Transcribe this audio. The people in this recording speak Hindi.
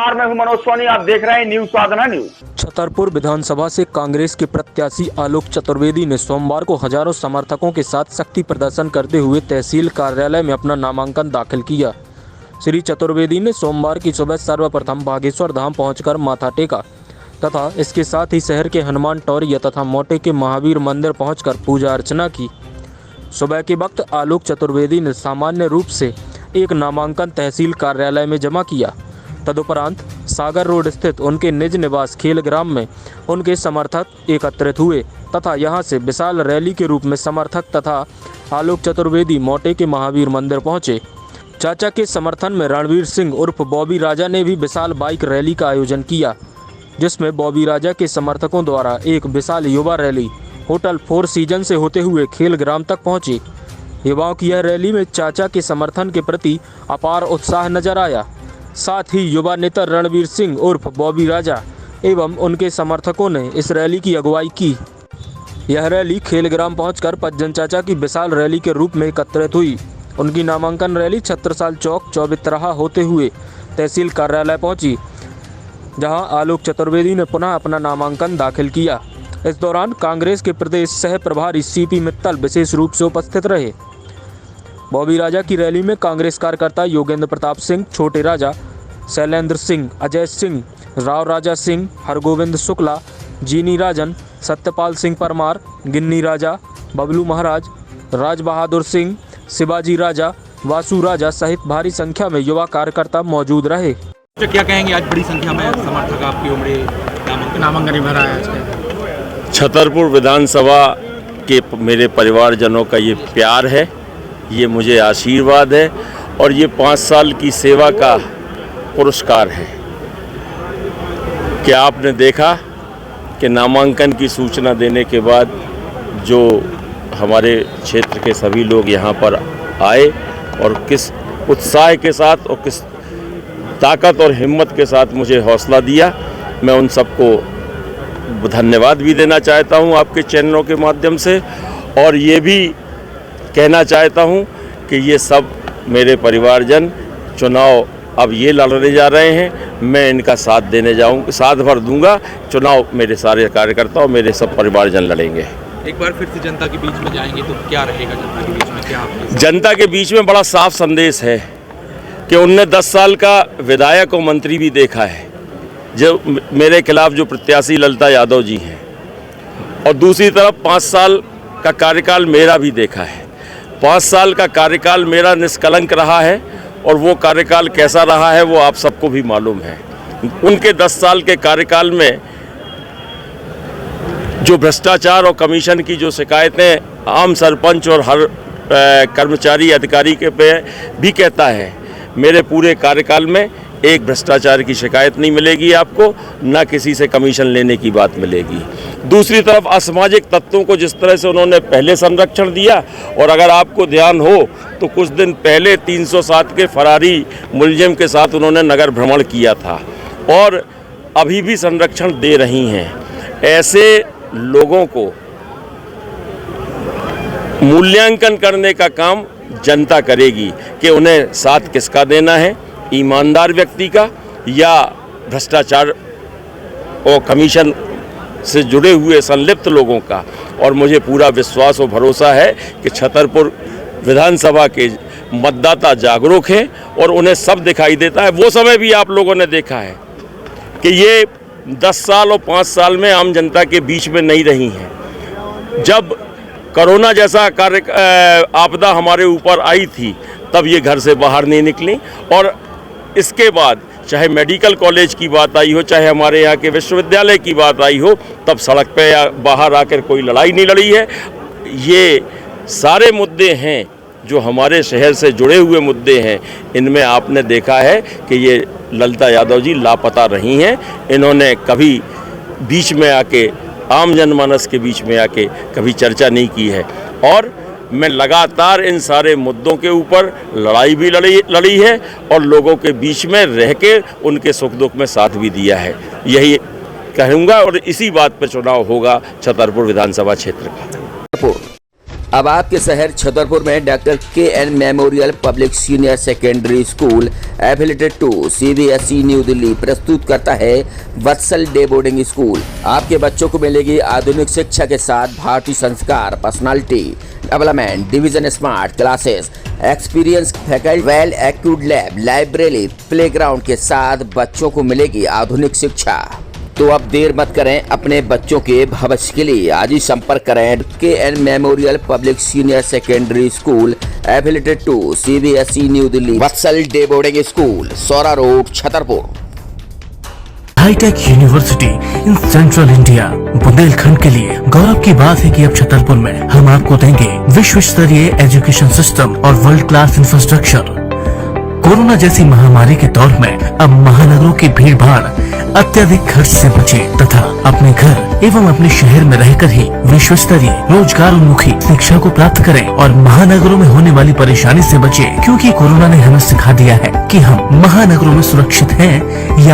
नमस्कार, मैं हूं मनोज सोनी। आप देख रहे हैं न्यूज साधना न्यूज। छतरपुर विधानसभा से कांग्रेस के प्रत्याशी आलोक चतुर्वेदी ने सोमवार को हजारों समर्थकों के साथ शक्ति प्रदर्शन करते हुए तहसील कार्यालय में अपना नामांकन दाखिल किया। श्री चतुर्वेदी ने सोमवार की सुबह सर्वप्रथम बागेश्वर धाम पहुंचकर माथा टेका तथा इसके साथ ही शहर के हनुमान टॉरिया तथा मोटे के महावीर मंदिर पहुंचकर पूजा अर्चना की। सुबह के वक्त आलोक चतुर्वेदी ने सामान्य रूप से एक नामांकन तहसील कार्यालय में जमा किया। तदुपरांत सागर रोड स्थित उनके निज निवास खेलग्राम में उनके समर्थक एकत्रित हुए तथा यहां से विशाल रैली के रूप में समर्थक तथा आलोक चतुर्वेदी मोटे के महावीर मंदिर पहुंचे। चाचा के समर्थन में रणवीर सिंह उर्फ बॉबी राजा ने भी विशाल बाइक रैली का आयोजन किया, जिसमें बॉबी राजा के समर्थकों द्वारा एक विशाल युवा रैली होटल फोर सीजन से होते हुए खेलग्राम तक पहुंची। युवाओं की यह रैली में चाचा के समर्थन के प्रति अपार उत्साह नजर आया। साथ ही युवा नेता रणवीर सिंह उर्फ बॉबी राजा एवं उनके समर्थकों ने इस रैली की अगुवाई की। यह रैली खेलग्राम पहुंचकर पज्जन चाचा की विशाल रैली के रूप में एकत्रित हुई। उनकी नामांकन रैली छत्रसाल चौक चौबतराहा होते हुए तहसील कार्यालय पहुंची, जहां आलोक चतुर्वेदी ने पुनः अपना नामांकन दाखिल किया। इस दौरान कांग्रेस के प्रदेश सह प्रभारी सीपी मित्तल विशेष रूप से उपस्थित रहे। बॉबी राजा की रैली में कांग्रेस कार्यकर्ता योगेंद्र प्रताप सिंह, छोटे राजा, शैलेंद्र सिंह, अजय सिंह, राव राजा सिंह, हरगोविंद शुक्ला, जीनी राजन, सत्यपाल सिंह परमार, गिन्नी राजा, बबलू महाराज, राज बहादुर सिंह, शिवाजी राजा, वासु राजा सहित भारी संख्या में युवा कार्यकर्ता मौजूद रहे। तो क्या कहेंगे, आज बड़ी संख्या में समर्थक आपकी उम्र नामांकन भरा है। छतरपुर विधानसभा के मेरे परिवारजनों का ये प्यार है, ये मुझे आशीर्वाद है और ये 5 साल की सेवा का पुरस्कार है। क्या आपने देखा कि नामांकन की सूचना देने के बाद जो हमारे क्षेत्र के सभी लोग यहाँ पर आए और किस उत्साह के साथ और किस ताकत और हिम्मत के साथ मुझे हौसला दिया, मैं उन सबको धन्यवाद भी देना चाहता हूँ आपके चैनलों के माध्यम से। और ये भी कहना चाहता हूँ कि ये सब मेरे परिवारजन चुनाव अब ये लड़ने जा रहे हैं, मैं इनका साथ भर दूंगा। चुनाव मेरे सारे कार्यकर्ता और मेरे सब परिवारजन लड़ेंगे। एक बार फिर से जनता के बीच में जाएंगे तो क्या रहेगा जनता के बीच में? क्या जनता के बीच में बड़ा साफ संदेश है कि उनने 10 साल का विधायक और मंत्री भी देखा है, जो मेरे खिलाफ जो प्रत्याशी ललिता यादव जी हैं, और दूसरी तरफ 5 साल का कार्यकाल मेरा भी देखा है। 5 साल का कार्यकाल मेरा निष्कलंक रहा है और वो कार्यकाल कैसा रहा है वो आप सबको भी मालूम है। उनके 10 साल के कार्यकाल में जो भ्रष्टाचार और कमीशन की जो शिकायतें आम सरपंच और हर कर्मचारी अधिकारी के पे भी कहता है, मेरे पूरे कार्यकाल में एक भ्रष्टाचार की शिकायत नहीं मिलेगी आपको, ना किसी से कमीशन लेने की बात मिलेगी। दूसरी तरफ असामाजिक तत्वों को जिस तरह से उन्होंने पहले संरक्षण दिया, और अगर आपको ध्यान हो तो कुछ दिन पहले 307 के फरारी मुलजिम के साथ उन्होंने नगर भ्रमण किया था और अभी भी संरक्षण दे रही हैं। ऐसे लोगों को मूल्यांकन करने का काम जनता करेगी कि उन्हें साथ किसका देना है, ईमानदार व्यक्ति का या भ्रष्टाचार और कमीशन से जुड़े हुए संलिप्त लोगों का। और मुझे पूरा विश्वास और भरोसा है कि छतरपुर विधानसभा के मतदाता जागरूक हैं और उन्हें सब दिखाई देता है। वो समय भी आप लोगों ने देखा है कि ये 10 साल और 5 साल में आम जनता के बीच में नहीं रही हैं। जब कोरोना जैसा आपदा हमारे ऊपर आई थी तब ये घर से बाहर नहीं निकली, और इसके बाद चाहे मेडिकल कॉलेज की बात आई हो, चाहे हमारे यहाँ के विश्वविद्यालय की बात आई हो, तब सड़क पे या बाहर आकर कोई लड़ाई नहीं लड़ी है। ये सारे मुद्दे हैं जो हमारे शहर से जुड़े हुए मुद्दे हैं। इनमें आपने देखा है कि ये ललिता यादव जी लापता रही हैं। इन्होंने कभी बीच में आके आम जनमानस के बीच में आके कभी चर्चा नहीं की है, और मैं लगातार इन सारे मुद्दों के ऊपर लड़ाई भी लड़ी है और लोगों के बीच में रह के उनके सुख दुख में साथ भी दिया है। यही कहूँगा और इसी बात पर चुनाव होगा छतरपुर विधानसभा क्षेत्र का। अब आपके शहर छतरपुर में doctor KN memorial public senior secondary school affiliated to CBSE new Delhi प्रस्तुत करता है वत्सल डे बोर्डिंग स्कूल। आपके बच्चों को मिलेगी आधुनिक शिक्षा के साथ भारतीय संस्कार, personality development, division smart classes, experience faculty, well accrued lab, library, playground के साथ बच्चों को मिलेगी आधुनिक शिक्षा। तो अब देर मत करें, अपने बच्चों के भविष्य के लिए आज ही संपर्क करें KN memorial public senior secondary school affiliated to CBSE new Delhi, Vatsal day boarding school, Saura road, Chhatarpur. Hitech university in central India Bundelkhand के लिए गौरव की बात है कि अब छतरपुर में हम आपको देंगे विश्व स्तरीय एजुकेशन सिस्टम और वर्ल्ड क्लास इंफ्रास्ट्रक्चर। कोरोना जैसी महामारी के दौर में अब महानगरों की भीड़ भाड़ अत्यधिक खर्च से बचे तथा अपने घर एवं अपने शहर में रहकर ही विश्व स्तरीय रोजगार उन्मुखी शिक्षा को प्राप्त करें और महानगरों में होने वाली परेशानी से बचे, क्योंकि कोरोना ने हमें सिखा दिया है कि हम महानगरों में सुरक्षित हैं या